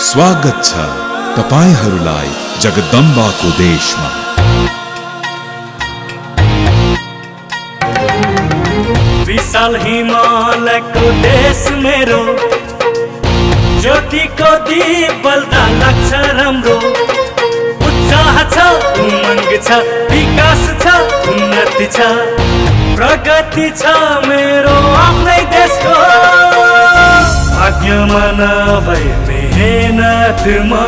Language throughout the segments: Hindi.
स्वागत छ तपाईहरूलाई जगदम्बाको देशमा। विशाल हिमालयको देश मेरो, ज्योतिको दीप बल्दा लाग्छ राम्रो। उत्साह छ, उमङ्ग छ, विकास छ, उन्नति छ, प्रगति छ मेरो आफ्नै देशको। भाग्यमा नभए मेहनतमा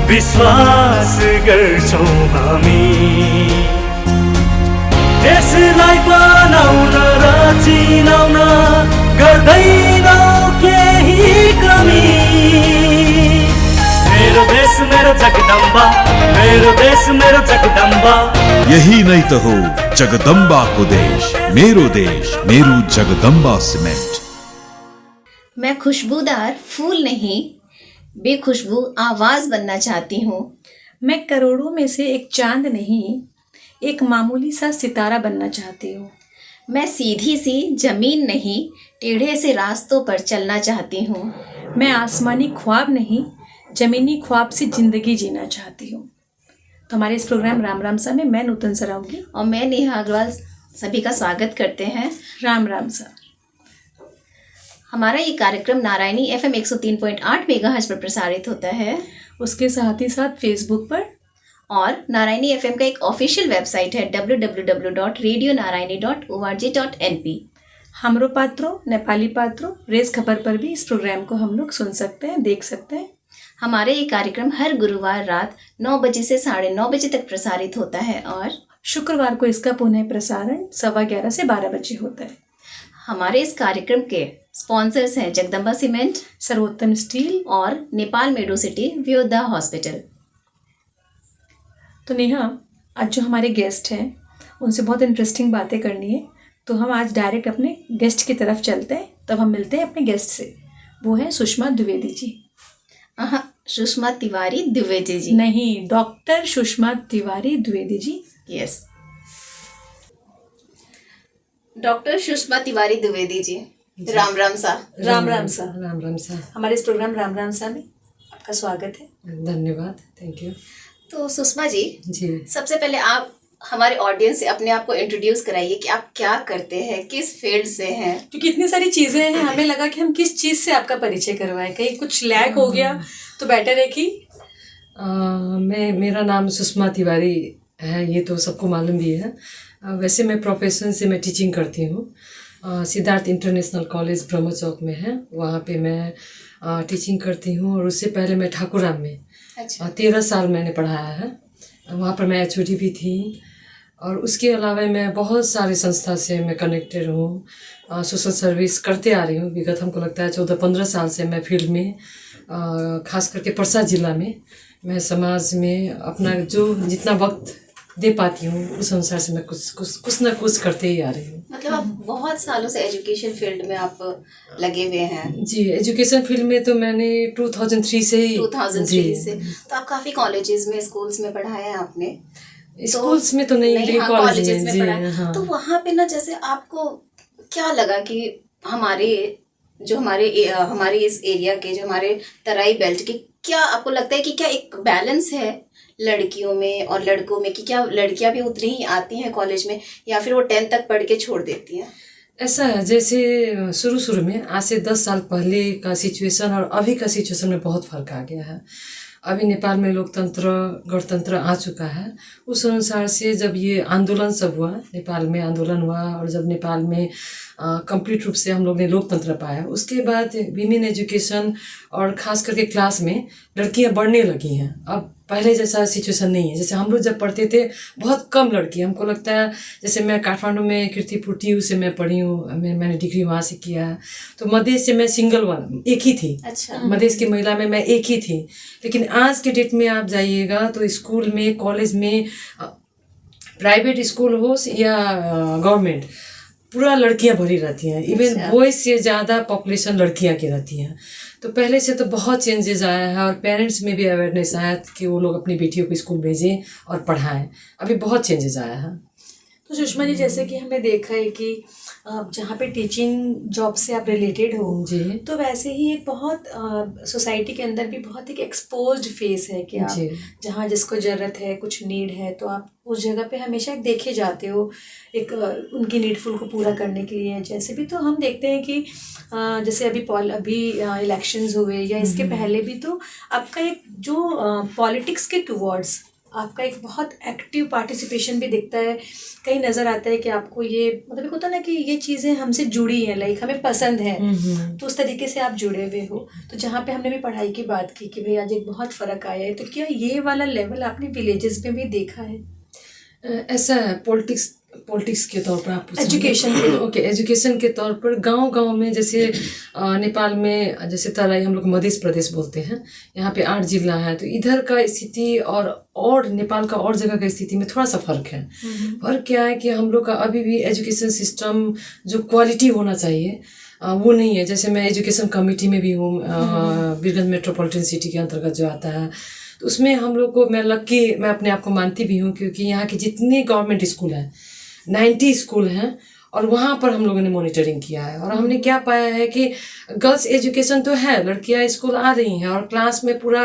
विश्वास गर्छौँ हामी। देशलाई बनाउन र चिनाउन गर्दैनौँ केही कमी। मेरो देश मेरो जगदम्बा, मेरो देश मेरो जगदम्बा। यही नै त हो जगदम्बाको देश, मेरो जगदम्बा सीमेंट। मैं खुशबूदार फूल नहीं, बेखुशबू आवाज बनना चाहती हूँ। मैं करोड़ों में से एक चांद नहीं, एक मामूली सा सितारा बनना चाहती हूँ। मैं सीधी सी जमीन नहीं, टेढ़े से रास्तों पर चलना चाहती हूँ। मैं आसमानी ख्वाब नहीं, जमीनी ख्वाब से जिंदगी जीना चाहती हूँ। तो हमारे इस प्रोग्राम राम राम सा में मैं नूतन सरावगी और मैं नेहा अग्रवाल सभी का स्वागत करते हैं। राम राम सा। हमारा ये कार्यक्रम नारायणी FM 103.8 मेगाहर्ट्ज पर प्रसारित होता है। उसके साथ ही साथ फेसबुक पर और नारायणी FM का एक ऑफिशियल वेबसाइट है www.radionarayani.org.np। हमरो पात्रों, नेपाली पात्रों, रेस खबर पर भी इस प्रोग्राम को हम लोग सुन सकते हैं, देख सकते हैं। हमारे ये कार्यक्रम हर गुरुवार रात 9 बजे से 9:30 बजे तक प्रसारित होता है और शुक्रवार को इसका पुनः प्रसारण 11:15 से 12 बजे होता है। हमारे इस कार्यक्रम के स्पॉन्सर्स हैं जगदम्बा सीमेंट, सर्वोत्तम स्टील और नेपाल मेडो सिटी व्योधा हॉस्पिटल। तो नेहा, आज जो हमारे गेस्ट हैं उनसे बहुत इंटरेस्टिंग बातें करनी है, तो हम आज डायरेक्ट अपने गेस्ट की तरफ चलते हैं। तब हम मिलते हैं अपने गेस्ट से। वो है सुषमा द्विवेदी जी। सुषमा तिवारी द्विवेदी जी नहीं, doctor Sushma Tiwari Dwivedi ji. Yes, doctor Sushma Tiwari Dwivedi ji. Ram Ram सा। राम राम सा। राम राम सा। हमारे इस प्रोग्राम राम राम सा में आपका स्वागत है। धन्यवाद, थैंक यू। तो सुषमा जी, जी, सबसे पहले आप हमारे ऑडियंस से अपने आप को इंट्रोड्यूस कराइए कि आप क्या करते हैं, किस फील्ड से हैं। क्योंकि इतनी सारी चीजें हैं, हमें लगा कि हम किस चीज से आपका परिचय करवाएं। कहीं कुछ लैक हो गया तो बेटर है कि मेरा नाम सुषमा तिवारी है, ये तो सबको मालूम भी है। वैसे मैं प्रोफेशन से मैं टीचिंग करती हूँ। सिद्धार्थ इंटरनेशनल कॉलेज ब्रह्म चौक में है, वहाँ पे मैं टीचिंग करती हूँ। और उससे पहले मैं ठाकुराम में 13 साल मैंने पढ़ाया है, वहाँ पर मैं HOD भी थी। और उसके अलावा मैं बहुत सारे संस्था से मैं कनेक्टेड हूँ, सोशल सर्विस करते आ रही हूँ। विगत हमको लगता है 14-15 साल से मैं फील्ड में, खास करके परसा जिला में मैं समाज में अपना जो जितना वक्त दे पाती हूँ उस अनुसार से मैं कुछ ना कुछ करते ही आ रही हूँ। मतलब आप बहुत सालों से एजुकेशन फील्ड में आप लगे हुए हैं। जी, एजुकेशन फील्ड में तो मैंने 2003 से ही 2003 से। तो आप काफ़ी कॉलेजेस में, स्कूल्स में पढ़ाया है आपने। स्कूल्स में तो नहीं, कॉलेजेस में पढ़ाया। हाँ। तो वहाँ पे ना, जैसे आपको क्या लगा कि हमारे इस एरिया के, जो हमारे तराई बेल्ट के, क्या आपको लगता है कि क्या एक बैलेंस है लड़कियों में और लड़कों में, कि क्या लड़कियां भी उतनी ही आती हैं कॉलेज में, या फिर वो 10 तक पढ़ के छोड़ देती हैं? ऐसा है, जैसे शुरू में आज से 10 साल पहले का सिचुएशन और अभी का सिचुएशन में बहुत फर्क आ गया है। अभी नेपाल में लोकतंत्र, गणतंत्र आ चुका है। उस अनुसार से जब ये आंदोलन सब हुआ, नेपाल में आंदोलन हुआ, और जब नेपाल में कंप्लीट रूप से हम लोग ने लोकतंत्र पाया, उसके बाद विमेन एजुकेशन और ख़ास करके क्लास में लड़कियां बढ़ने लगी हैं। अब पहले जैसा सिचुएशन नहीं है। जैसे हम लोग जब पढ़ते थे बहुत कम लड़की, हमको लगता है, जैसे मैं काठमांडू में कीर्तिपुर TU से मैं पढ़ी हूँ, मैंने डिग्री वहाँ से किया है। तो मधेश से मैं सिंगल वन एक ही थी। अच्छा। मधेश की महिला में मैं एक ही थी। लेकिन आज के डेट में आप जाइएगा तो स्कूल में, कॉलेज में, प्राइवेट स्कूल हो या गवर्नमेंट, पूरा लड़कियां भरी रहती हैं। इवन बॉयज से ज़्यादा पॉपुलेशन लड़कियां की रहती हैं। तो पहले से तो बहुत चेंजेस आया है, और पेरेंट्स में भी अवेयरनेस आया कि वो लोग अपनी बेटियों को स्कूल भेजें और पढ़ाएं। अभी बहुत चेंजेस आया है। तो सुषमा जी, जैसे कि हमने देखा है कि जहाँ पे टीचिंग जॉब से आप रिलेटेड हो जी तो वैसे ही एक बहुत सोसाइटी के अंदर भी बहुत एक एक्सपोज्ड फेस है कि जी। जहाँ जिसको ज़रूरत है, कुछ नीड है, तो आप उस जगह पे हमेशा एक देखे जाते हो एक उनकी नीडफुल को पूरा करने के लिए। जैसे भी तो हम देखते हैं कि जैसे अभी इलेक्शंस हुए या इसके पहले भी, तो आपका एक जो पॉलिटिक्स के टुवर्ड्स आपका एक बहुत एक्टिव पार्टिसिपेशन भी दिखता है। कहीं नज़र आता है कि आपको ये मतलब एक होता है ना कि ये चीज़ें हमसे जुड़ी हैं, लाइक हमें पसंद है, तो उस तरीके से आप जुड़े हुए हो। तो जहाँ पे हमने भी पढ़ाई की बात की कि भाई आज एक बहुत फ़र्क आया है, तो क्या ये वाला लेवल आपने विलेजेस में भी देखा है? ऐसा है पॉलिटिक्स के तौर पर आप एजुकेशन ओके एजुकेशन के तौर पर गांव में जैसे नेपाल में जैसे तराई हम लोग मध्य प्रदेश बोलते हैं, यहाँ पे 8 जिला है, तो इधर का स्थिति और नेपाल का और जगह का स्थिति में थोड़ा सा फर्क है। फर्क क्या है कि हम लोग का अभी भी एजुकेशन सिस्टम जो क्वालिटी होना चाहिए वो नहीं है। जैसे मैं एजुकेशन कमेटी में भी हूँ, वीरगंज मेट्रोपॉलिटन सिटी के अंतर्गत जो आता है, तो उसमें हम लोग को मैं अपने आप को मानती भी हूँ, क्योंकि यहाँ के जितने गवर्नमेंट स्कूल हैं 90 स्कूल हैं, और वहाँ पर हम लोगों ने मॉनिटरिंग किया है, और हमने क्या पाया है कि गर्ल्स एजुकेशन तो है, लड़कियाँ स्कूल आ रही हैं और क्लास में पूरा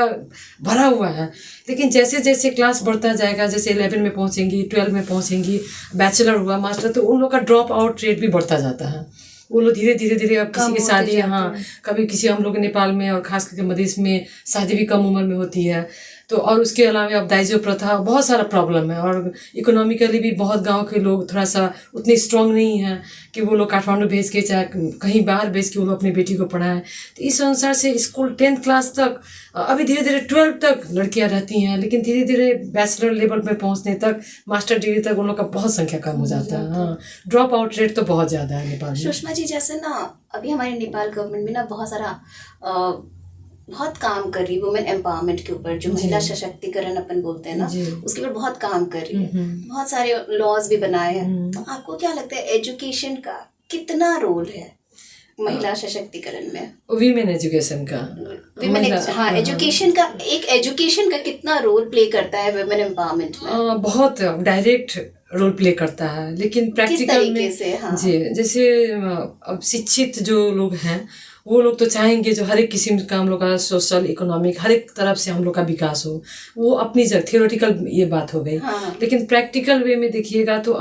भरा हुआ है, लेकिन जैसे जैसे क्लास बढ़ता जाएगा, जैसे 11 में पहुँचेंगी, 12 में पहुँचेंगी, बैचलर हुआ, मास्टर, तो उन लोग का ड्रॉप आउट रेट भी बढ़ता जाता है। वो लोग धीरे धीरे अब किसी की शादी, हाँ कभी किसी हम लोग नेपाल में और खास करके मधेश में शादी भी कम उम्र में होती है, तो और उसके अलावा अब दाइजो प्रथा, बहुत सारा प्रॉब्लम है, और इकोनॉमिकली भी बहुत गांव के लोग थोड़ा सा उतने स्ट्रांग नहीं हैं कि वो लोग काठमांडू भेज के चाहे कहीं बाहर भेज के वो लोग अपनी बेटी को पढ़ाएं। तो इस अनुसार से स्कूल 10th क्लास तक, अभी धीरे धीरे 12 तक लड़कियां रहती हैं, लेकिन धीरे धीरे बैचलर लेवल में पहुंचने तक, मास्टर डिग्री तक उन लोग का बहुत संख्या कम हो जाता है। हाँ, ड्रॉप आउट रेट तो बहुत ज़्यादा है नेपाल में। सुषमा जी, जैसे ना अभी हमारे नेपाल गवर्नमेंट में ना बहुत सारा बहुत काम कर रही है वुमेन एम्पावरमेंट के ऊपर, जो महिला सशक्तिकरण अपन बोलते हैं ना, उसके ऊपर बहुत काम कर रही है। बहुत सारे लॉज भी बनाए हैं। तो आपको क्या लगता है एजुकेशन का कितना रोल है महिला सशक्तिकरण में? वीमेन एजुकेशन का, एजुकेशन का एजुकेशन का कितना रोल प्ले करता है वुमेन एम्पावरमेंट में? बहुत डायरेक्ट रोल प्ले करता है, लेकिन प्रैक्टिकल में से, हाँ। जी, जैसे अब शिक्षित जो लोग हैं वो लोग तो चाहेंगे जो हर एक किस्म का हम लोग का सोशल इकोनॉमिक हर एक तरफ से हम लोग का विकास हो, वो अपनी जगह थियोरेटिकल ये बात हो गई। हाँ। लेकिन प्रैक्टिकल वे में देखिएगा तो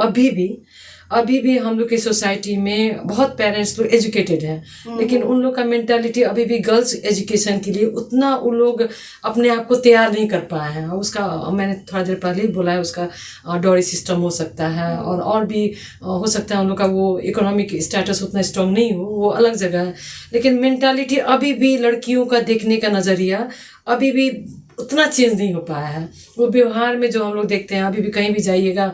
अभी भी हम लोग की सोसाइटी में बहुत पेरेंट्स लोग एजुकेटेड हैं, लेकिन उन लोग का मेंटालिटी अभी भी गर्ल्स एजुकेशन के लिए उतना उन लोग अपने आप को तैयार नहीं कर पाए हैं। उसका मैंने थोड़ा देर पहले ही बोला है, उसका डॉरी सिस्टम हो सकता है, और भी हो सकता है उन लोग का वो इकोनॉमिक स्टेटस उतना स्ट्रांग नहीं हो, वो अलग जगह है। लेकिन मेंटालिटी अभी भी लड़कियों का देखने का नज़रिया अभी भी उतना चेंज नहीं हो पाया है। वो व्यवहार में जो हम लोग देखते हैं, अभी भी कहीं भी जाइएगा,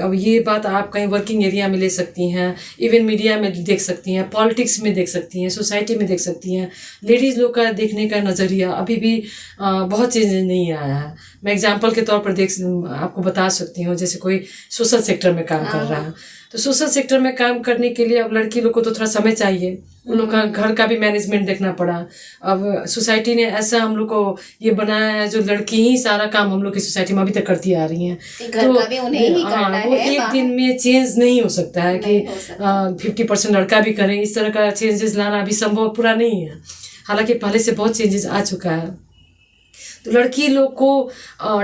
अब ये बात आप कहीं वर्किंग एरिया में ले सकती हैं, इवन मीडिया में देख सकती हैं, पॉलिटिक्स में देख सकती हैं, सोसाइटी में देख सकती हैं, लेडीज़ लोग का देखने का नज़रिया अभी भी बहुत चेंज नहीं आया है। मैं एग्जांपल के तौर पर आपको बता सकती हूँ, जैसे कोई सोशल सेक्टर में काम कर रहा है, तो सोशल सेक्टर में काम करने के लिए अब लड़की लोग को तो थोड़ा समय चाहिए, उन लोग का घर का भी मैनेजमेंट देखना पड़ा। अब सोसाइटी ने ऐसा हम लोग को ये बनाया है जो लड़की ही सारा काम हम लोग की सोसाइटी में अभी तक करती आ रही हैं, घर का भी उन्हें ही करना वो है, एक दिन में चेंज नहीं हो सकता है कि 50% लड़का भी करें, इस तरह का चेंजेस लाना अभी संभव पूरा नहीं है। हालांकि पहले से बहुत चेंजेस आ चुका है, तो लड़की लोग को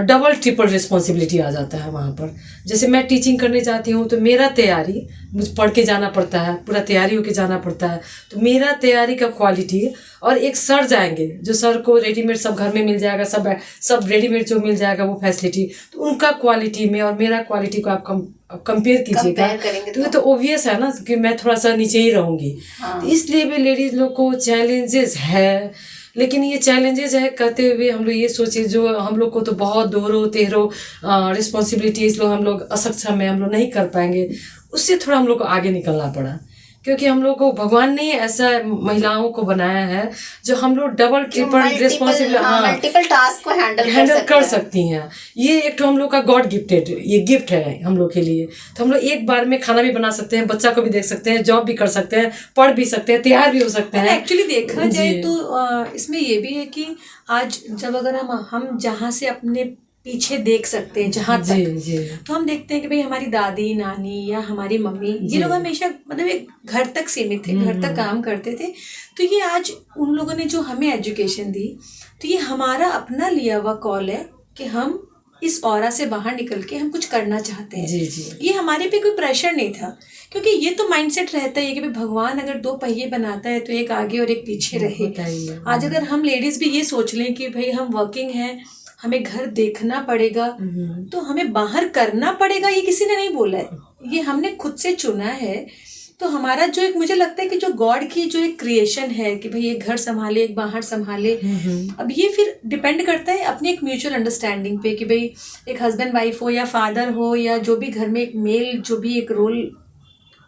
डबल ट्रिपल रिस्पॉन्सिबिलिटी आ जाता है वहाँ पर। जैसे मैं टीचिंग करने जाती हूँ तो मेरा तैयारी, मुझे पढ़ के जाना पड़ता है, पूरा तैयारी होके जाना पड़ता है, तो मेरा तैयारी का क्वालिटी, और एक सर जाएंगे जो सर को रेडीमेड सब घर में मिल जाएगा, सब रेडीमेड जो मिल जाएगा वो फैसिलिटी, तो उनका क्वालिटी में और मेरा क्वालिटी को आप कंपेयर कीजिएगा तो ये तो ओबियस है ना कि मैं थोड़ा सा नीचे ही रहूँगी। तो इसलिए भी लेडीज़ लोग को चैलेंजेस है, लेकिन ये चैलेंजेस है कहते हुए हम लोग ये सोचे जो हम लोग को तो बहुत दोहरो तेहरो रिस्पॉन्सिबिलिटीज लोग हम लोग असक्षम में हम लोग नहीं कर पाएंगे, उससे थोड़ा हम लोग को आगे निकलना पड़ा, क्योंकि हम लोग को भगवान ने ऐसा महिलाओं को बनाया है जो हम लोग double triple responsibility, multiple task को हैंडल कर सकती हैं। ये एक तो हम लोग का गॉड गिफ्टेड ये गिफ्ट है हम लोग के लिए। तो हम लोग एक बार में खाना भी बना सकते हैं, बच्चा को भी देख सकते हैं, जॉब भी कर सकते हैं, पढ़ भी सकते हैं, तैयार भी हो सकते हैं। एक्चुअली देखा जाए तो इसमें ये भी है कि आज जब अगर हम जहाँ से अपने पीछे देख सकते हैं जहाँ जी तक। जी तो हम देखते हैं कि भाई हमारी दादी नानी या हमारी मम्मी ये लोग हमेशा मतलब एक घर तक सीमित थे, घर तक काम करते थे। तो ये आज उन लोगों ने जो हमें एजुकेशन दी, तो ये हमारा अपना लिया हुआ कॉल है कि हम इस ऑरा से बाहर निकल के हम कुछ करना चाहते हैं। जी जी ये हमारे पे कोई प्रेशर नहीं था, क्योंकि ये तो माइंडसेट रहता है कि भाई भगवान अगर 2 पहिए बनाता है तो एक आगे और एक पीछे रहे। बताइए। आज अगर हम लेडीज भी ये सोच लें कि भाई हम वर्किंग हैं, हमें घर देखना पड़ेगा, तो हमें बाहर करना पड़ेगा, ये किसी ने नहीं बोला है, ये हमने खुद से चुना है। तो हमारा जो एक मुझे लगता है कि जो गॉड की जो एक क्रिएशन है कि भाई एक घर संभाले एक बाहर संभाले, अब ये फिर डिपेंड करता है अपनी एक म्यूचुअल अंडरस्टैंडिंग पे कि भाई एक हस्बैंड वाइफ हो या फादर हो या जो भी घर में एक मेल जो भी एक रोल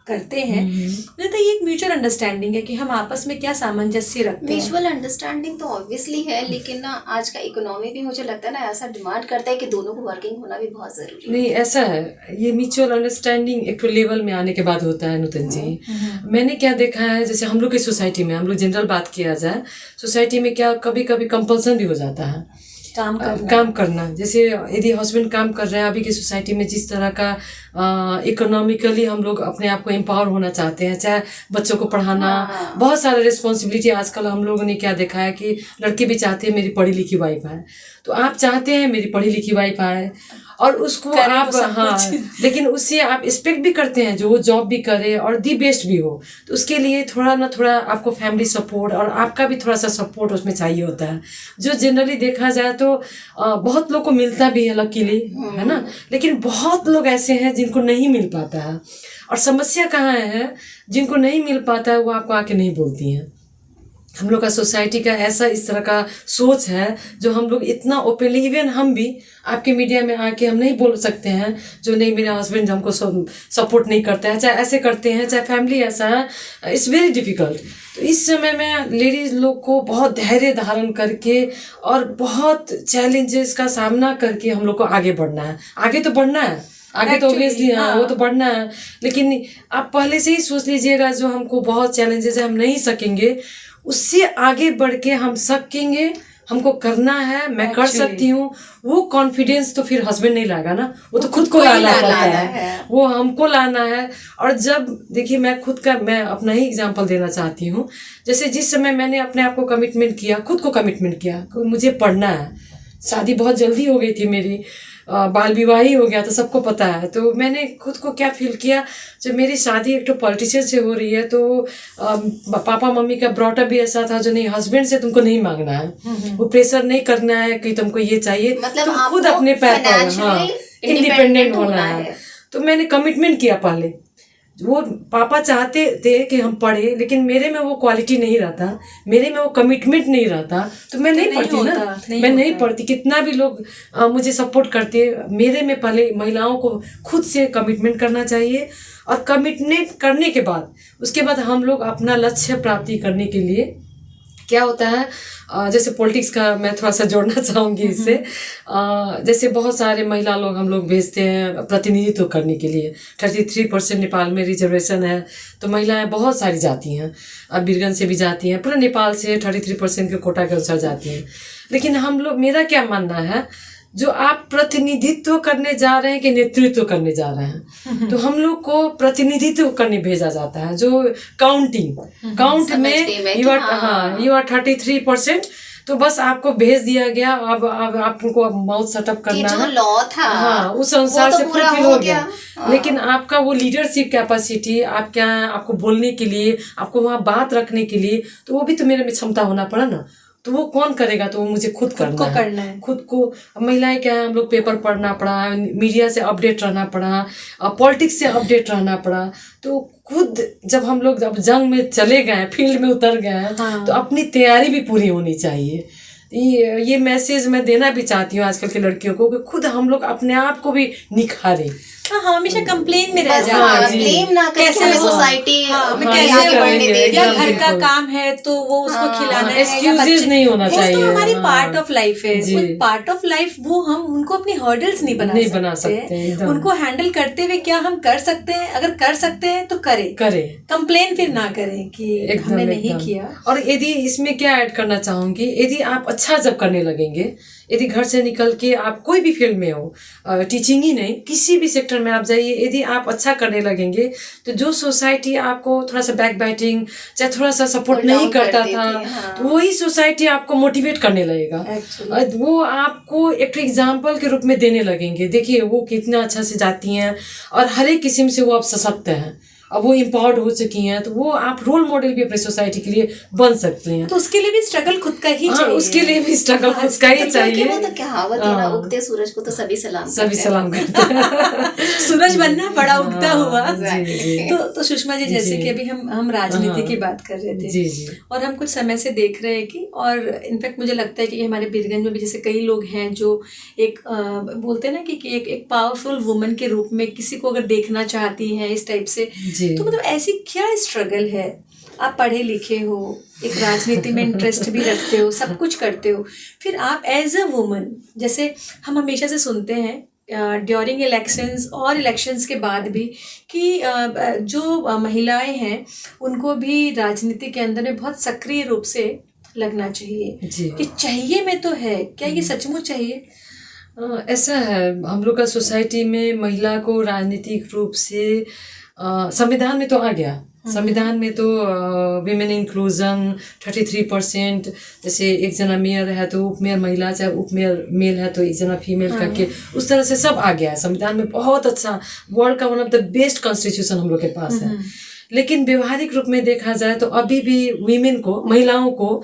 करते हैं, मुझे तो ये एक म्यूचुअल अंडरस्टैंडिंग है कि हम आपस में क्या सामंजस्य रखते हैं। म्यूचुअल अंडरस्टैंडिंग तो ऑब्वियसली है, लेकिन ना आज का इकोनॉमी भी मुझे लगता है ना ऐसा डिमांड करता है कि दोनों को वर्किंग होना भी बहुत जरूरी है। नहीं, ऐसा है, ये म्यूचुअल अंडरस्टैंडिंग एक लेवल में आने के बाद होता है नूतन जी। मैंने क्या देखा है, जैसे हम लोग की सोसाइटी में, हम लोग जनरल बात किया जाए, सोसाइटी में क्या कभी कभी कंपल्सन भी हो जाता है काम करना। जैसे यदि हस्बैंड काम कर रहे हैं, अभी की सोसाइटी में जिस तरह का इकोनॉमिकली हम लोग अपने आप को एम्पावर होना चाहते हैं, चाहे बच्चों को पढ़ाना, बहुत सारा रिस्पॉन्सिबिलिटी आजकल हम लोगों ने क्या देखा है कि लड़के भी चाहते हैं मेरी पढ़ी लिखी वाइफ आए, तो आप चाहते हैं मेरी पढ़ी लिखी वाइफ आए और उसको आप हाँ, लेकिन उससे आप एक्सपेक्ट भी करते हैं जो वो जॉब भी करे और दी बेस्ट भी हो, तो उसके लिए थोड़ा ना थोड़ा आपको फैमिली सपोर्ट और आपका भी थोड़ा सा सपोर्ट उसमें चाहिए होता है, जो जनरली देखा जाए तो बहुत लोग को मिलता भी है लकीली, है ना, लेकिन बहुत लोग ऐसे हैं जिनको नहीं मिल पाता है। और समस्या कहाँ है, जिनको नहीं मिल पाता है वो आपको आके नहीं बोलती हैं। हम लोग का सोसाइटी का ऐसा इस तरह का सोच है जो हम लोग इतना ओपनली, इवन हम भी आपके मीडिया में आके हम नहीं बोल सकते हैं जो नहीं मेरा हस्बैंड हमको सपोर्ट नहीं करता है, चाहे ऐसे करते हैं चाहे फैमिली ऐसा है, इट्स वेरी डिफिकल्ट। तो इस समय में लेडीज लोग को बहुत धैर्य धारण करके और बहुत चैलेंजेस का सामना करके हम लोग को आगे बढ़ना है। आगे तो बढ़ना है, आगे तो ऑब्वियसली हाँ वो तो बढ़ना है, लेकिन आप पहले से ही सोच लीजिएगा जो हमको बहुत चैलेंजेस है हम नहीं सकेंगे, उससे आगे बढ़ के हम सकेंगे, हमको करना है, मैं कर सकती हूँ, वो कॉन्फिडेंस तो फिर हस्बैंड नहीं लाएगा ना, वो तो खुद को लाना पड़ता है, वो हमको लाना है। और जब देखिए मैं अपना ही एग्जांपल देना चाहती हूँ, जैसे जिस समय मैंने अपने आप को कमिटमेंट किया, खुद को कमिटमेंट किया मुझे पढ़ना है, शादी बहुत जल्दी हो गई थी मेरी, बाल विवाह ही हो गया था, सबको पता है। तो मैंने खुद को क्या फील किया, जब मेरी शादी एक तो पॉलिटिशियन से हो रही है तो पापा मम्मी का ब्रॉटअप भी ऐसा था जो नहीं हस्बैंड से तुमको नहीं मांगना है, वो प्रेशर नहीं करना है कि तुमको ये चाहिए, मतलब तुम खुद अपने पैर पर हाँ इंडिपेंडेंट होना है। तो मैंने कमिटमेंट किया पहले, वो पापा चाहते थे कि हम पढ़े, लेकिन मेरे में वो क्वालिटी नहीं रहता, मेरे में वो कमिटमेंट नहीं रहता, तो मैं नहीं पढ़ती ना, मैं नहीं पढ़ती। कितना भी लोग मुझे सपोर्ट करते, मेरे में पहले महिलाओं को खुद से कमिटमेंट करना चाहिए, और कमिटमेंट करने के बाद उसके बाद हम लोग अपना लक्ष्य प्राप्ति करने के लिए क्या होता है, जैसे पॉलिटिक्स का मैं थोड़ा सा जोड़ना चाहूँगी इससे, जैसे बहुत सारे महिला लोग हम लोग भेजते हैं प्रतिनिधित्व करने के लिए, 33% नेपाल में रिजर्वेशन है, तो महिलाएं बहुत सारी जाती हैं, बीरगंज से भी जाती हैं, पूरे नेपाल से 33% के कोटा के अनुसार जाती हैं। लेकिन हम लोग, मेरा क्या मानना है, जो आप प्रतिनिधित्व करने जा रहे हैं कि नेतृत्व करने जा रहे हैं, तो हम लोग को प्रतिनिधित्व करने भेजा जाता है, जो काउंट में यू आर 33%, तो बस आपको भेज दिया गया, अब आपको माउथ सेटअप करना है, लॉ था हाँ उस अनुसार से फुलफिल हो गया। लेकिन आपका वो लीडरशिप कैपेसिटी, आप क्या आपको बोलने के लिए, आपको वहाँ बात रखने के लिए, तो वो भी तो मेरे में क्षमता होना पड़ा ना, तो वो कौन करेगा, तो वो मुझे खुद करना है। खुद को महिलाएं क्या है, हम लोग पेपर पढ़ना पड़ा, मीडिया से अपडेट रहना पड़ा, पॉलिटिक्स से अपडेट रहना पड़ा, तो खुद जब हम लोग जब जंग में चले गए, फील्ड में उतर गए, तो अपनी तैयारी भी पूरी होनी चाहिए। ये मैसेज मैं देना भी चाहती हूँ आजकल की लड़कियों को कि खुद हम लोग अपने आप को भी निखारें। हाँ, हम हमेशा कंप्लेन में रह बस जाते हैं। ब्लेम ना करके कैसे हमें वो- सोसाइटी हाँ, में कैसे आगे बढ़ने करेंगे, दे या रही है। घर का काम है तो वो उसको खिलाना है, या excuses बच्चे- नहीं होना वो चाहिए, तो हमारी हाँ। पार्ट ऑफ लाइफ है। जी। पार्ट ऑफ लाइफ वो हम उनको अपनी हर्डल्स नहीं बना सकते एकदम। उनको हैंडल करते हुए क्या हम कर सकते हैं, अगर कर सकते हैं तो करें, कंप्लेन फिर ना करें कि हमने नहीं किया। और यदि इसमें क्या ऐड करना चाहूंगी, यदि आप अच्छा जब करने लगेंगे, यदि घर से निकल के आप कोई भी फील्ड में हो, टीचिंग ही नहीं किसी भी सेक्टर में आप जाइए, यदि आप अच्छा करने लगेंगे तो जो सोसाइटी आपको थोड़ा सा बैक बाइटिंग चाहे थोड़ा सा सपोर्ट नहीं करता था, तो वही सोसाइटी आपको मोटिवेट करने लगेगा। वो आपको एक एग्जाम्पल के रूप में देने लगेंगे, देखिए वो कितना अच्छा से जाती हैं और हर एक किस्म से वो अब सशक्त हैं, अब वो इम्पावर्ड हो चुकी हैं, तो वो आप रोल मॉडल भी अपनी सोसाइटी के लिए बन सकते हैं। तो उसके लिए भी स्ट्रगल खुद का ही चाहिए। उसके लिए भी स्ट्रगल खुद का ही चाहिए। वो तो कहावत है ना, उगते सूरज को तो सभी सलाम करते हैं। सूरज बनना बड़ा उगता हुआ। जी, जी। तो सुषमा जी, जैसे कि अभी हम राजनीति की बात कर रहे थे, जी जी, और हम कुछ समय से देख रहे हैं कि, और इनफैक्ट मुझे लगता है कि हमारे बीरगंज में भी जैसे कई लोग हैं जो एक बोलते हैं ना कि एक पावरफुल वुमन के रूप में किसी को अगर देखना चाहती हैं इस टाइप से, तो मतलब ऐसी क्या स्ट्रगल है? आप पढ़े लिखे हो, एक राजनीति में इंटरेस्ट भी रखते हो, सब कुछ करते हो, फिर आप एज अ वुमन, जैसे हम हमेशा से सुनते हैं ड्यूरिंग इलेक्शंस और इलेक्शंस के बाद भी कि जो महिलाएं हैं उनको भी राजनीति के अंदर में बहुत सक्रिय रूप से लगना चाहिए। कि चाहिए में तो है, क्या ये सचमुच चाहिए? ऐसा है, हम लोग का सोसाइटी में महिला को राजनीतिक रूप से संविधान में तो आ गया, संविधान में तो विमेन इंक्लूजन 33%, जैसे एक जना मेयर है तो उपमेयर महिला, चाहे उपमेयर मेल है तो एक जना फीमेल करके, उस तरह से सब आ गया है संविधान में। बहुत अच्छा, वर्ल्ड का one of the best constitution हम लोग के पास है। लेकिन व्यवहारिक रूप में देखा जाए तो अभी भी वीमेन को, महिलाओं को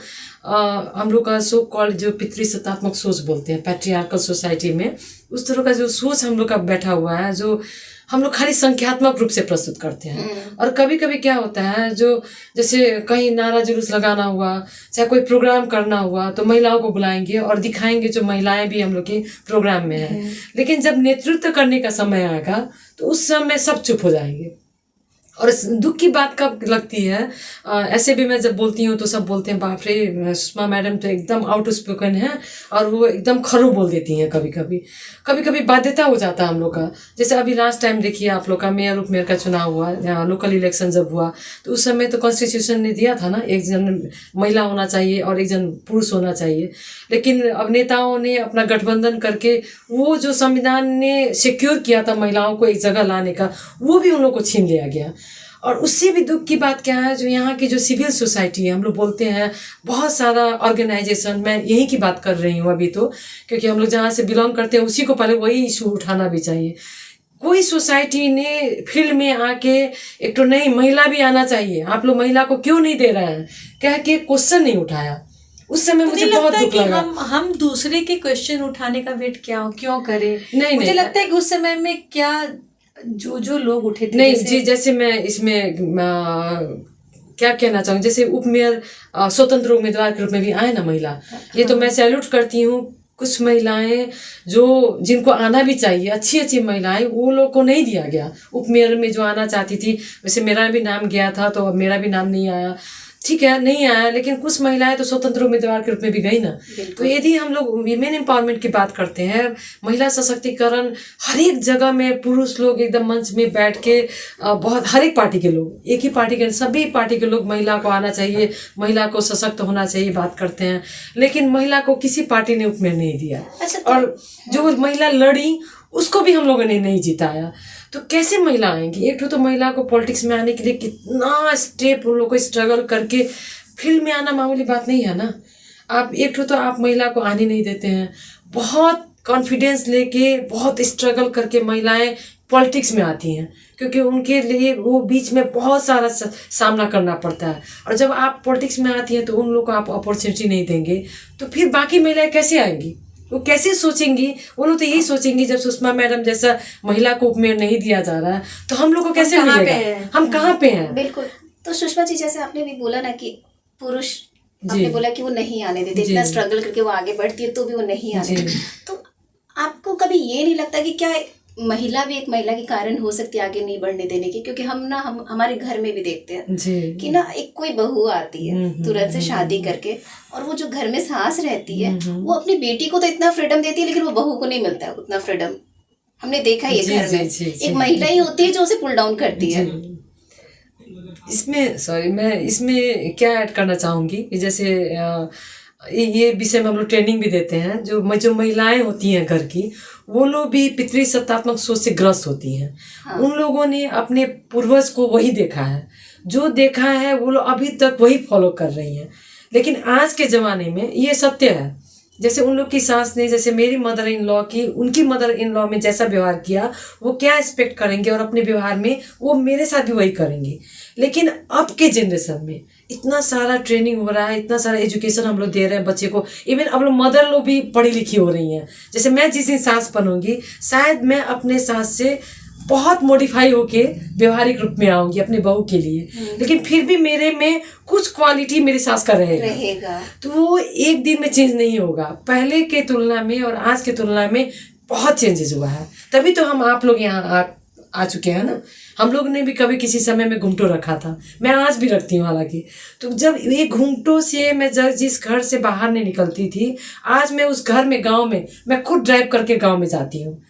हम लोग का सो कॉल्ड जो पितृसत्तात्मक सोच बोलते हैं, पैट्रियार्कल सोसाइटी में, उस तरह का जो सोच हम लोग का बैठा हुआ है, जो हम लोग खाली संख्यात्मक रूप से प्रस्तुत करते हैं। और कभी कभी क्या होता है, जो जैसे कहीं नारा जुलूस लगाना हुआ, चाहे कोई प्रोग्राम करना हुआ, तो महिलाओं को बुलाएंगे और दिखाएंगे जो महिलाएं भी हम लोग के प्रोग्राम में हैं। लेकिन जब नेतृत्व करने का समय आएगा तो उस समय सब चुप हो जाएंगे। और दुख की बात कब लगती है, ऐसे भी मैं जब बोलती हूँ तो सब बोलते हैं बाप रे सुषमा मैडम तो एकदम आउट स्पोकन है, और वो एकदम खरू बोल देती हैं। कभी कभी बाध्यता हो जाता है हम लोग का। जैसे अभी लास्ट टाइम देखिए आप लोग का मेयर उपमेयर का चुनाव हुआ, लोकल इलेक्शन जब हुआ, तो उस समय तो कॉन्स्टिट्यूशन ने दिया था ना, एक जन महिला होना चाहिए और एक जन पुरुष होना चाहिए। लेकिन अब नेताओं ने अपना गठबंधन करके वो जो संविधान ने सिक्योर किया था महिलाओं को एक जगह लाने का, वो भी उन लोग को छीन लिया गया। और उससे भी दुख की बात क्या है, जो यहाँ की जो सिविल सोसाइटी है, हम लोग बोलते हैं बहुत सारा ऑर्गेनाइजेशन, मैं यही की बात कर रही हूँ अभी तो, क्योंकि हम लोग जहाँ से बिलोंग करते हैं उसी को पहले वही इशू उठाना भी चाहिए। कोई सोसाइटी ने फील्ड में आके एक तो नहीं महिला भी आना चाहिए, आप लोग महिला को क्यों नहीं दे रहे हैं कह के क्वेश्चन नहीं उठाया। उस समय मुझे बहुत दुख लगा। हम दूसरे के क्वेश्चन उठाने का वेट क्यों करें? मुझे लगता है कि उस समय में क्या जो लोग उठे थे, नहीं जी, जैसे मैं इसमें क्या कहना चाहूँ, जैसे उपमेयर स्वतंत्र उम्मीदवार के रूप में भी आए ना महिला, ये तो मैं सैल्यूट करती हूँ। कुछ महिलाएं जिनको आना भी चाहिए, अच्छी महिलाएं, वो लोग को नहीं दिया गया। उपमेयर में जो आना चाहती थी, वैसे मेरा भी नाम गया था तो अब मेरा भी नाम नहीं आया, ठीक है नहीं आया, लेकिन कुछ महिलाएं तो स्वतंत्र उम्मीदवार के रूप में भी गई ना। तो यदि हम लोग वीमेन एम्पावरमेंट की बात करते हैं, महिला सशक्तिकरण, हर एक जगह में पुरुष लोग एकदम मंच में बैठ के बहुत, हर एक पार्टी के लोग, एक ही पार्टी के, सभी पार्टी के लोग महिला को आना चाहिए, महिला को सशक्त होना चाहिए बात करते हैं, लेकिन महिला को किसी पार्टी ने उपमेयर नहीं दिया। और जो महिला लड़ी उसको भी हम लोगों ने नहीं जिताया। तो कैसे महिला आएंगी? एक तो महिला को पॉलिटिक्स में आने के लिए कितना स्टेप उन लोग को स्ट्रगल करके फील्ड में आना मामूली बात नहीं है ना। आप एक तो आप महिला को आने नहीं देते हैं, बहुत कॉन्फिडेंस लेके बहुत स्ट्रगल करके महिलाएं पॉलिटिक्स में आती हैं, क्योंकि उनके लिए वो बीच में बहुत सारा सामना करना पड़ता है। और जब आप पॉलिटिक्स में आती हैं तो उन लोग को आप अपॉर्चुनिटी नहीं देंगे, तो फिर बाकी महिलाएं कैसे आएंगी? वो कैसे सोचेंगी? वो लोग तो यही सोचेंगी, जब सुषमा मैडम जैसा महिला को उपमेयर नहीं दिया जा रहा है तो हम लोग को कैसे मिलेगा, हम कहाँ पे हैं? बिल्कुल। तो सुषमा जी, जैसे आपने भी बोला ना कि पुरुष, आपने बोला कि वो नहीं आने देते, इतना स्ट्रगल करके वो आगे बढ़ती है तो भी वो नहीं आने देते, तो आपको कभी ये नहीं लगता कि क्या महिला भी एक महिला के कारण हो सकती है आगे नहीं बढ़ने देने की, क्योंकि हम हमारे घर में भी देखते हैं जी कि ना एक कोई बहू आती है तुरंत से शादी करके, और वो जो घर में सास रहती है वो अपनी बेटी को तो इतना फ्रीडम देती है, लेकिन वो बहू को नहीं मिलता है उतना फ्रीडम। हमने देखा है ये घर में एक महिला ही होती है जो उसे पुल डाउन करती है। इसमें मैं इसमें क्या ऐड करना चाहूँगी कि जैसे ये विषय में हम लोग ट्रेनिंग भी देते हैं। जो महिलाएं होती हैं घर की, वो लोग भी पितृसत्तात्मक सोच से ग्रस्त होती हैं। हाँ। उन लोगों ने अपने पूर्वज को वही देखा है, जो देखा है वो लोग अभी तक वही फॉलो कर रही हैं। लेकिन आज के ज़माने में ये सत्य है, जैसे उन लोग की सास ने, जैसे मेरी मदर इन लॉ की, उनकी मदर इन लॉ में जैसा व्यवहार किया वो क्या एक्सपेक्ट करेंगे, और अपने व्यवहार में वो मेरे साथ भी वही करेंगे। लेकिन अब के जनरेशन में इतना सारा ट्रेनिंग हो रहा है, इतना सारा एजुकेशन हम लोग दे रहे हैं बच्चे को। इवन अब लोग मदर लोग भी पढ़ी लिखी हो रही हैं। जैसे मैं जिस दिन सास बनूंगी, शायद मैं अपने सास से बहुत मॉडिफाई होके व्यवहारिक रूप में आऊंगी अपने बहू के लिए, लेकिन फिर भी मेरे में कुछ क्वालिटी मेरी सास का रहेगा। तो वो एक दिन में चेंज नहीं होगा। पहले के तुलना में और आज के तुलना में बहुत चेंजेस हुआ है, तभी तो हम आप लोग यहाँ आ चुके हैं ना। हम लोग ने भी कभी किसी समय में घूंघटो रखा था, मैं आज भी रखती हूँ हालांकि। तो जब ये घूंघटो से मैं जिस घर से बाहर नहीं निकलती थी, आज मैं उस घर में, गांव में, मैं खुद ड्राइव करके गांव में जाती हूँ।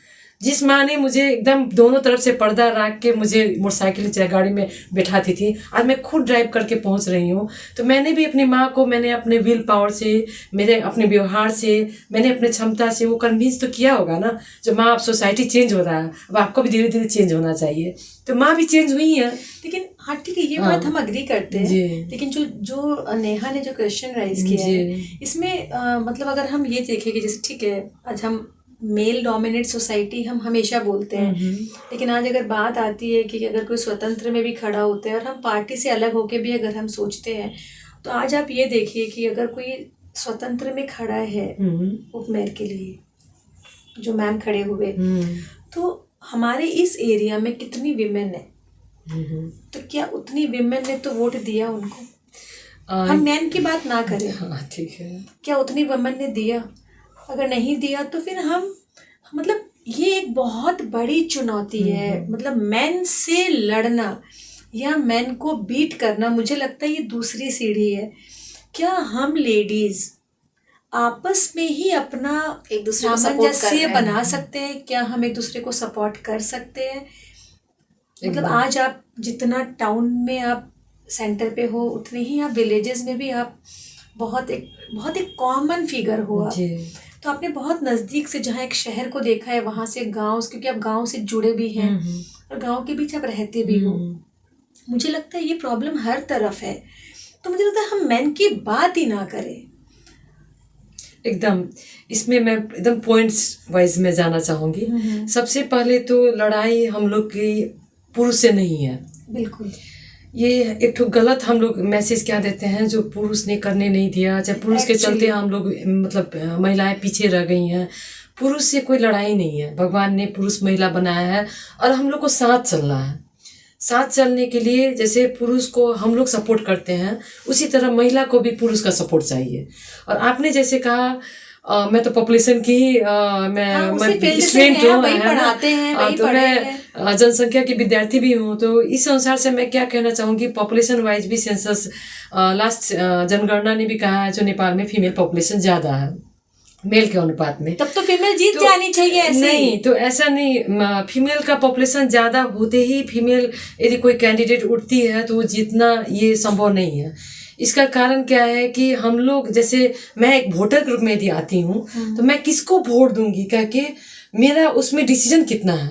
जिस माँ ने मुझे एकदम दोनों तरफ से पर्दा रख के मुझे मोटरसाइकिल चाहे गाड़ी में बैठाती थी, आज मैं खुद ड्राइव करके पहुंच रही हूँ। तो मैंने भी अपनी माँ को, मैंने अपने विल पावर से, मेरे अपने व्यवहार से, मैंने अपने क्षमता से वो कन्विंस तो किया होगा ना। जो माँ, अब सोसाइटी चेंज हो रहा है, अब आपको भी धीरे धीरे चेंज होना चाहिए। तो माँ भी चेंज हुई है। लेकिन हाँ ठीक है, ये बात हम अग्री करते हैं। लेकिन जो नेहा ने जो क्वेश्चन राइज किया है, इसमें मतलब अगर हम ये देखें कि जैसे ठीक है, आज हम मेल डोमिनेट सोसाइटी हम हमेशा बोलते हैं, लेकिन आज अगर बात आती है कि अगर कोई स्वतंत्र में भी खड़ा होता है और हम पार्टी से अलग होके भी अगर हम सोचते हैं, तो आज आप ये देखिए कि अगर कोई स्वतंत्र में खड़ा है उपमेयर के लिए, जो मैम खड़े हुए, तो हमारे इस एरिया में कितनी विमेन है, तो क्या उतनी विमेन ने तो वोट दिया उनको? हम मैन की बात ना करें, हाँ ठीक है, क्या उतनी वुमेन ने दिया? अगर नहीं दिया तो फिर हम, मतलब ये एक बहुत बड़ी चुनौती है। मतलब मैन से लड़ना या मैन को बीट करना, मुझे लगता है ये दूसरी सीढ़ी है। क्या हम लेडीज आपस में ही अपना एक दूसरे को सामंजस्य बना सकते हैं? क्या हम एक दूसरे को सपोर्ट कर सकते हैं? मतलब आज आप जितना टाउन में आप सेंटर पे हो, उतने ही आप विलेजेस में भी आप बहुत एक कॉमन फिगर हो आप। तो आपने बहुत नज़दीक से जहाँ एक शहर को देखा है, वहाँ से गांव, क्योंकि आप गांव से जुड़े भी हैं और गांव के बीच आप रहते भी हो। मुझे लगता है ये प्रॉब्लम हर तरफ है। तो मुझे लगता है हम मैन की बात ही ना करें। एकदम, इसमें मैं एकदम पॉइंट्स वाइज में जाना चाहूँगी। सबसे पहले तो लड़ाई हम लोग की पुरुष से नहीं है। बिल्कुल, ये एक तो गलत हम लोग मैसेज क्या देते हैं, जो पुरुष ने करने नहीं दिया, चाहे पुरुष के चलते हम लोग, मतलब महिलाएं पीछे रह गई हैं। पुरुष से कोई लड़ाई नहीं है। भगवान ने पुरुष महिला बनाया है और हम लोग को साथ चलना है। साथ चलने के लिए जैसे पुरुष को हम लोग सपोर्ट करते हैं, उसी तरह महिला को भी पुरुष का सपोर्ट चाहिए। और आपने जैसे कहा, मैं तो पॉपुलेशन की मैं स्टूडेंट हूँ, तो मैं जनसंख्या की विद्यार्थी भी हूँ। तो इस अनुसार से मैं क्या कहना चाहूँगी, पॉपुलेशन वाइज भी सेंसस लास्ट जनगणना ने भी कहा है जो नेपाल में फीमेल पॉपुलेशन ज़्यादा है मेल के अनुपात में। तब तो फीमेल जीत जानी चाहिए। ऐसे नहीं, तो ऐसा नहीं। फीमेल का पॉपुलेशन ज़्यादा होते ही फीमेल यदि कोई कैंडिडेट उठती है तो वो जीतना ये संभव नहीं है। इसका कारण क्या है कि हम लोग, जैसे मैं एक वोटर के रूप में यदि आती हूँ तो मैं किसको वोट दूंगी कह के मेरा उसमें डिसीजन कितना है,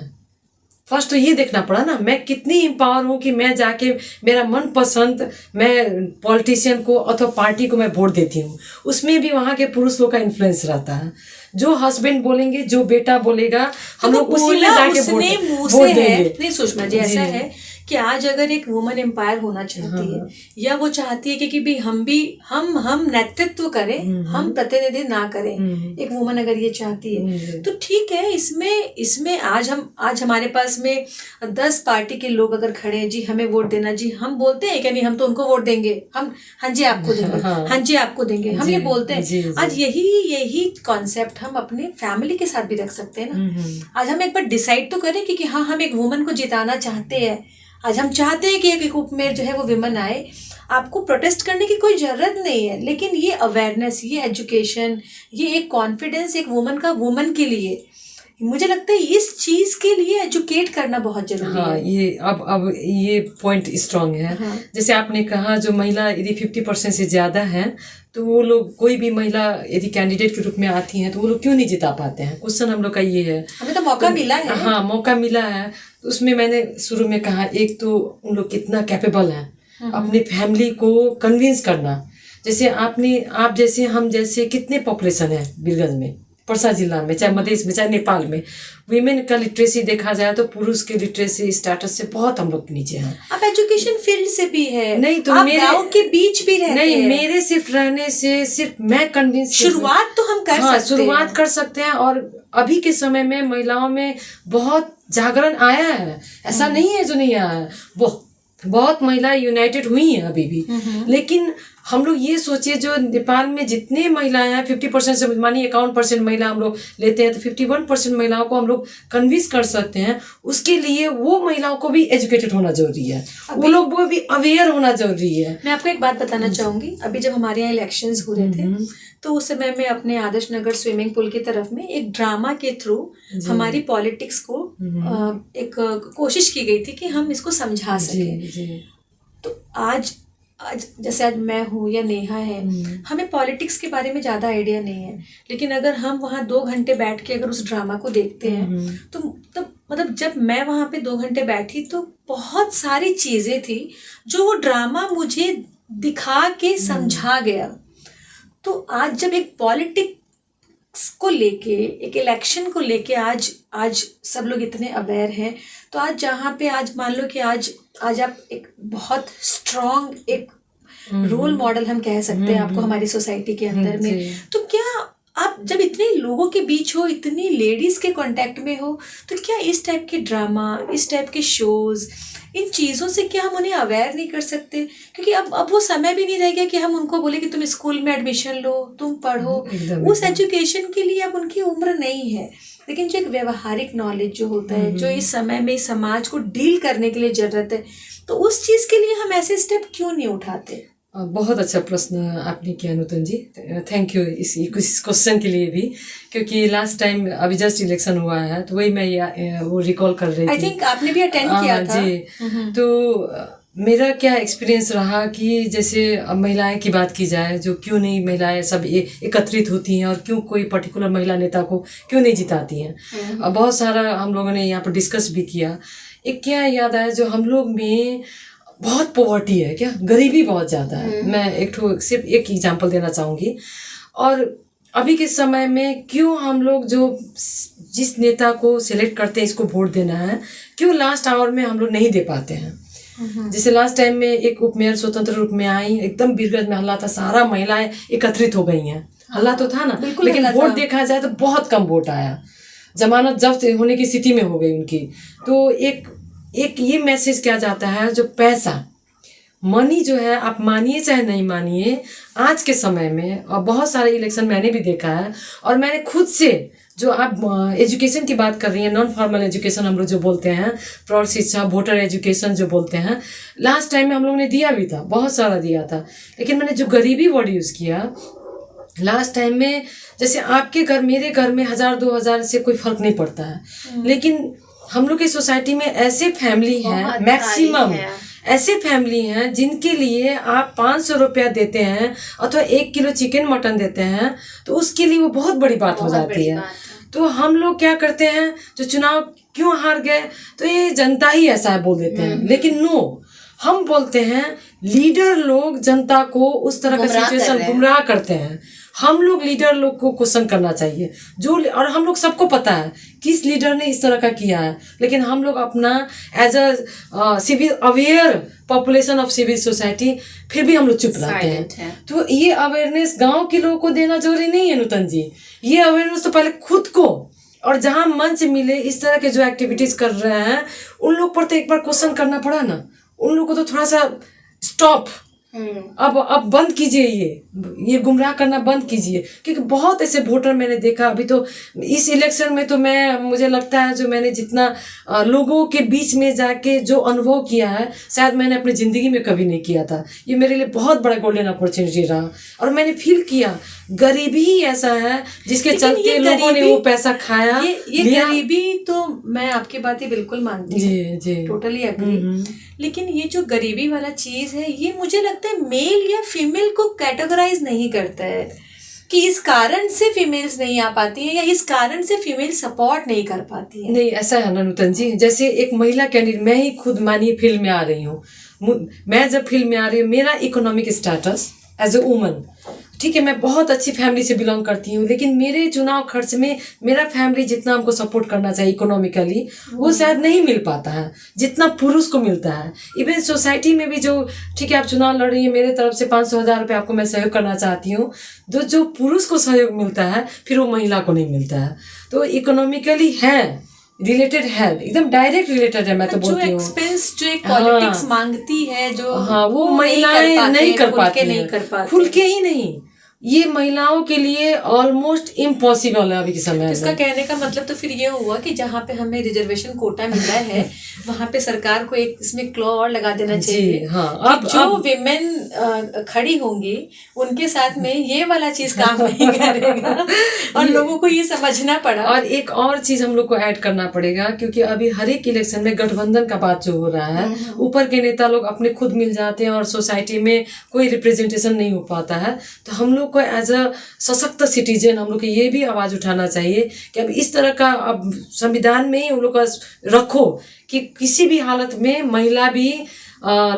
फर्स्ट तो ये देखना पड़ा ना। मैं कितनी एम्पावर हूँ कि मैं जाके मेरा मनपसंद मैं पॉलिटिशियन को अथवा पार्टी को मैं वोट देती हूँ। उसमें भी वहाँ के पुरुष लोग का इन्फ्लुएंस रहता है। जो हस्बैंड बोलेंगे, जो बेटा बोलेगा, हम लोग उसी में जाके वोट देंगे। नहीं सुषमा जी, ऐसा है कि आज अगर एक वुमन एम्पायर होना चाहती है या वो चाहती है कि भी हम नेतृत्व करें, हम प्रतिनिधि ना करें, एक वुमन अगर ये चाहती है तो ठीक है। इसमें आज हमारे पास में 10 पार्टी के लोग अगर खड़े हैं, जी हमें वोट देना, जी हम बोलते हैं कि नहीं हम तो उनको वोट देंगे, हम हाँ जी आपको देंगे, हाँ जी आपको देंगे, हम ये बोलते हैं। आज यही कॉन्सेप्ट हम अपने फैमिली के साथ भी रख सकते हैं ना। आज हम एक बार डिसाइड तो करें कि हाँ हम एक वुमन को जिताना चाहते हैं। आज हम चाहते हैं कि एक ग्रुप में जो है वो विमेन आए। आपको प्रोटेस्ट करने की कोई जरूरत नहीं है, लेकिन ये अवेयरनेस, ये एजुकेशन, ये एक कॉन्फिडेंस एक वुमन का वुमन के लिए, मुझे लगता है इस चीज के लिए एजुकेट करना बहुत जरूरी है। ये अब ये पॉइंट स्ट्रांग है। जैसे आपने कहा जो महिला यदि 50% से ज्यादा है तो वो लोग, कोई भी महिला यदि कैंडिडेट के रूप में आती हैं तो वो लोग क्यों नहीं जिता पाते हैं। क्वेश्चन हम लोग का ये है। हमें तो मौका मिला है। हाँ, मौका मिला है। तो उसमें मैंने शुरू में कहा, एक तो उन लोग कितना कैपेबल है अपनी फैमिली को कन्विंस करना। जैसे आप जैसे हम जैसे कितने पॉपुलेशन है बीरगंज में, परसा जिला में, चाहे मधेश में, चाहे नेपाल में, वीमेन का लिटरेसी देखा जाए तो पुरुष के लिटरेसी स्टेटस से बहुत हम लोग नीचे हैं। आप एजुकेशन फील्ड से भी है, नहीं तो आप मेरे गांव के बीच भी रहते नहीं हैं। मेरे सिर्फ रहने से सिर्फ मैं कन्विंस, शुरुआत तो हम कर सकते हैं। शुरुआत कर सकते हैं। और अभी के समय में महिलाओं में बहुत जागरण आया है, ऐसा नहीं है जो नहीं आया है। बहुत महिला यूनाइटेड हुई हैं अभी भी। लेकिन हम लोग ये सोचिए, जो नेपाल में जितने महिलाएं हैं 50% से मानिए 51% महिला हम लोग लेते हैं, तो 51% महिलाओं को हम लोग कन्विंस कर सकते हैं। उसके लिए वो महिलाओं को भी एजुकेटेड होना जरूरी है, वो लोग वो भी अवेयर होना जरूरी है। मैं आपको एक बात बताना चाहूंगी। अभी जब हमारे यहाँ इलेक्शंस हो रहे थे तो उस समय में अपने आदर्श नगर स्विमिंग पूल की तरफ में एक ड्रामा के थ्रू हमारी पॉलिटिक्स को एक कोशिश की गई थी कि हम इसको समझा सकें। तो आज जैसे आज मैं हूँ या नेहा है, हमें पॉलिटिक्स के बारे में ज़्यादा आइडिया नहीं है, लेकिन अगर हम वहाँ 2 घंटे बैठ के अगर उस ड्रामा को देखते हैं तो तब मतलब जब मैं वहाँ पे 2 घंटे बैठी तो बहुत सारी चीज़ें थी जो वो ड्रामा मुझे दिखा के समझा गया। तो आज जब एक पॉलिटिक्स को लेके, एक इलेक्शन को लेके आज सब लोग इतने अवेयर हैं, तो आज जहाँ पे आज मान लो कि आज आप एक बहुत स्ट्रॉन्ग एक रोल मॉडल हम कह सकते हैं आपको हमारी सोसाइटी के अंदर में। तो क्या आप जब इतने लोगों के बीच हो, इतनी लेडीज के कांटेक्ट में हो, तो क्या इस टाइप के ड्रामा, इस टाइप के शोज, इन चीज़ों से क्या हम उन्हें अवेयर नहीं कर सकते? क्योंकि अब वो समय भी नहीं रह गया कि हम उनको बोले कि तुम स्कूल में एडमिशन लो, तुम पढ़ो। उस एजुकेशन के लिए अब उनकी उम्र नहीं है। लेकिन जो एक व्यवहारिक नॉलेज जो होता है, जो इस समय में इस समाज को डील करने के लिए जरूरत है, तो उस चीज़ के लिए हम ऐसे स्टेप क्यों नहीं उठाते? बहुत अच्छा प्रश्न आपने किया नूतन जी, थैंक यू इस क्वेश्चन के लिए भी। क्योंकि लास्ट टाइम अभी जस्ट इलेक्शन हुआ है तो वही मैं वो रिकॉल कर रही थी। आई थिंक आपने भी अटेंड किया था जी। तो मेरा क्या एक्सपीरियंस रहा कि जैसे महिलाएं की बात की जाए, जो क्यों नहीं महिलाएं सब एकत्रित होती हैं और क्यों कोई पर्टिकुलर महिला नेता को क्यों नहीं जिताती हैं। बहुत सारा हम लोगों ने यहाँ पर डिस्कस भी किया। एक क्या याद आया, जो हम लोग में बहुत पॉवर्टी है, क्या गरीबी बहुत ज़्यादा है। मैं सिर्फ एक एग्जांपल देना चाहूँगी। और अभी के समय में क्यों हम लोग जो जिस नेता को सिलेक्ट करते हैं, इसको वोट देना है, क्यों लास्ट आवर में हम लोग नहीं दे पाते हैं। जैसे लास्ट टाइम में एक उपमेयर स्वतंत्र रूप में आई, एकदम बीरगंज में हल्ला था, सारा महिलाएं एकत्रित हो गई हैं, हल्ला तो था ना, लेकिन वोट देखा जाए तो बहुत कम वोट आया, जमानत जब्त होने की स्थिति में हो गई उनकी। तो एक ये मैसेज क्या जाता है, जो पैसा मनी जो है, आप मानिए चाहे नहीं मानिए, आज के समय में, और बहुत सारे इलेक्शन मैंने भी देखा है, और मैंने खुद से, जो आप एजुकेशन की बात कर रही हैं, नॉन फॉर्मल एजुकेशन हम लोग जो बोलते हैं, प्रौढ़ शिक्षा, वोटर एजुकेशन जो बोलते हैं, लास्ट टाइम में हम लोगों ने दिया भी था, बहुत सारा दिया था। लेकिन मैंने जो गरीबी वर्ड यूज़ किया लास्ट टाइम में, जैसे आपके घर मेरे घर में 1000-2000 से कोई फर्क नहीं पड़ता है, लेकिन हम लोग की सोसाइटी में ऐसे फैमिली हैं, मैक्सिमम ऐसे फैमिली हैं जिनके लिए आप 500 रुपया देते हैं अथवा 1 किलो चिकन मटन देते हैं, तो उसके लिए वो बहुत बड़ी बात हो जाती है। तो हम लोग क्या करते हैं, जो चुनाव क्यों हार गए, तो ये जनता ही ऐसा है बोल देते हैं। लेकिन नो, हम बोलते हैं लीडर लोग जनता को उस तरह का सिचुएशन गुमराह करते हैं। हम लोग लीडर लोग को क्वेश्चन करना चाहिए और हम लोग सबको पता है किस लीडर ने इस तरह का किया है, लेकिन हम लोग अपना as a civil aware population of civil society फिर भी हम लोग चुप रहते हैं। तो ये अवेयरनेस गांव के लोगों को देना जरूरी नहीं है नूतन जी, ये अवेयरनेस तो पहले खुद को, और जहां मंच मिले इस तरह के जो एक्टिविटीज कर रहे हैं उन लोग पर तो एक बार क्वेश्चन करना पड़ा ना, उन लोग को तो थोड़ा सा स्टॉप, अब बंद कीजिए, ये गुमराह करना बंद कीजिए। क्योंकि बहुत ऐसे वोटर मैंने देखा अभी तो इस इलेक्शन में, तो मुझे लगता है जो मैंने जितना लोगों के बीच में जाके जो अनुभव किया है शायद मैंने अपनी ज़िंदगी में कभी नहीं किया था। ये मेरे लिए बहुत बड़ा गोल्डन अपॉर्चुनिटी रहा और मैंने फील किया गरीबी ही ऐसा है जिसके चलते लोगों ने वो पैसा खाया। ये गरीबी तो मैं आपकी बात ही बिल्कुल मानती हूँ, जी टोटली एग्री। लेकिन ये जो गरीबी वाला चीज है ये मुझे लगता है मेल या फीमेल को कैटेगराइज नहीं करता है कि इस कारण से फीमेल्स नहीं आ पाती है या इस कारण से फीमेल सपोर्ट नहीं कर पाती है। नहीं, ऐसा है ना नूतन जी, जैसे एक महिला कैंडिडेट, मैं ही खुद मानिए फील्ड में आ रही हूँ, मैं जब फील्ड में आ रही हूँ मेरा economic status as a woman, ठीक है, मैं बहुत अच्छी फैमिली से बिलोंग करती हूँ, लेकिन मेरे चुनाव खर्च में मेरा फैमिली जितना हमको सपोर्ट करना चाहिए इकोनॉमिकली वो शायद नहीं मिल पाता है जितना पुरुष को मिलता है। इवन सोसाइटी में भी जो, ठीक है आप चुनाव लड़ रही है, मेरे तरफ से 500,000 रुपये आपको मैं सहयोग करना चाहती हूँ, जो पुरुष को सहयोग मिलता है फिर वो महिला को नहीं मिलता है। तो इकोनॉमिकली है रिलेटेड है, एकदम डायरेक्ट रिलेटेड है। मैं तो बोलती हूँ एक्सपेंस जो एक पॉलिटिक्स मांगती है जो वो महिलाएं नहीं कर पाती, खुल के ही नहीं, ये महिलाओं के लिए ऑलमोस्ट इम्पॉसिबल है अभी के समय में। इसका कहने का मतलब तो फिर ये हुआ कि जहाँ पे हमें रिजर्वेशन कोटा मिला है वहाँ पे सरकार को एक इसमें क्लॉ और लगा देना चाहिए। हाँ, अब जो विमेन खड़ी होंगी उनके साथ में ये वाला चीज काम नहीं करेगा और लोगों को ये समझना पड़ा। और एक और चीज हम लोग को ऐड करना पड़ेगा, क्योंकि अभी हर एक इलेक्शन में गठबंधन का बात जो हो रहा है, ऊपर के नेता लोग अपने खुद मिल जाते हैं और सोसाइटी में कोई रिप्रेजेंटेशन नहीं हो पाता है। तो हम लोग को एज अ सशक्त सिटीजन हम लोग को ये भी आवाज उठाना चाहिए कि अब इस तरह का अब संविधान में ही हम लोग का रखो कि किसी भी हालत में महिला भी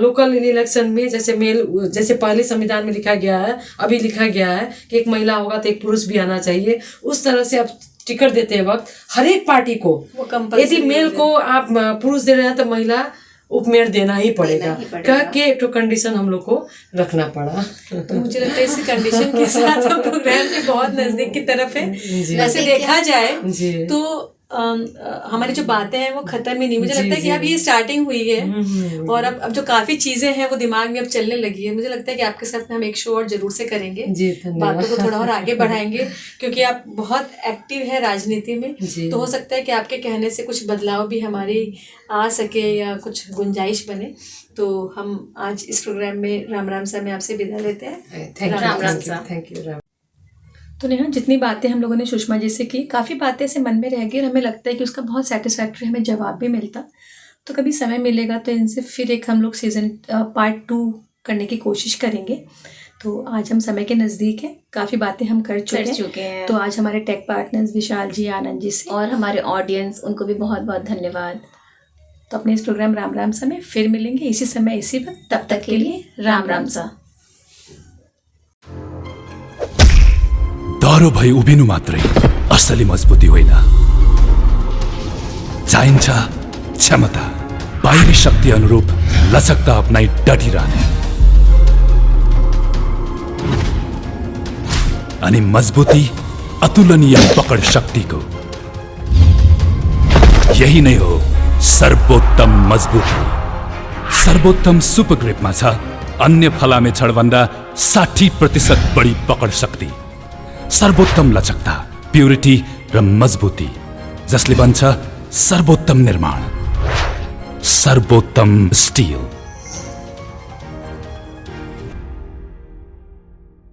लोकल इलेक्शन में, जैसे पहले संविधान में लिखा गया है, अभी लिखा गया है कि एक महिला होगा तो एक पुरुष भी आना चाहिए, उस तरह से अब टिकट देते वक्त हर एक पार्टी को यदि मेल को आप पुरुष दे रहे हैं तो महिला उपमेयर देना ही पड़ेगा कह के एक तो कंडीशन हम लोग को रखना पड़ा। तो मुझे लगता है इस कंडीशन के साथ हम प्रोग्राम के बहुत नजदीक की तरफ है। वैसे देखा जाए तो हमारी जो बातें हैं वो खत्म ही नहीं, मुझे लगता है कि अब ये स्टार्टिंग हुई है और अब जो काफी चीजें हैं वो दिमाग में अब चलने लगी है। मुझे लगता है कि आपके साथ में हम एक शो और जरूर से करेंगे, बातों को थोड़ा और आगे बढ़ाएंगे क्योंकि आप बहुत एक्टिव है राजनीति में, तो हो सकता है कि आपके कहने से कुछ बदलाव भी हमारी आ सके या कुछ गुंजाइश बने। तो हम आज इस प्रोग्राम में राम राम सा में आपसे विदा लेते हैं। Thank you. तो नेहा, जितनी बातें हम लोगों ने सुषमा जी से की, काफ़ी बातें से मन में रह गई और हमें लगता है कि उसका बहुत सेटिस्फैक्ट्री हमें जवाब भी मिलता। तो कभी समय मिलेगा तो इनसे फिर एक हम लोग सीजन पार्ट 2 करने की कोशिश करेंगे। तो आज हम समय के नज़दीक हैं, काफ़ी बातें हम कर चुके हैं। तो आज हमारे टेक पार्टनर्स विशाल जी, आनंद जी से और हमारे ऑडियंस, उनको भी बहुत बहुत धन्यवाद। तो अपने इस प्रोग्राम राम राम सा में फिर मिलेंगे इसी समय इसी वक्त। तब तक के लिए राम राम सा। डह्रो भई उभिनु मात्रै असली मजबुती होइन, चाहिन्छ क्षमता, बाहिरी शक्ति अनुरूप लचकता अपनाई डटिरहने अनि मजबुती अतुलनीय पकड शक्तिको। यही नै हो सर्वोत्तम मजबुती। सर्वोत्तम सुपर ग्रिपमा छ अन्य फलामे छडभन्दा 60% बढी पकड शक्ति, सर्वोत्तम लचकता, प्युरिटी र मजबुती, जसले बन्छ सर्वोत्तम निर्माण, सर्वोत्तम स्टिल।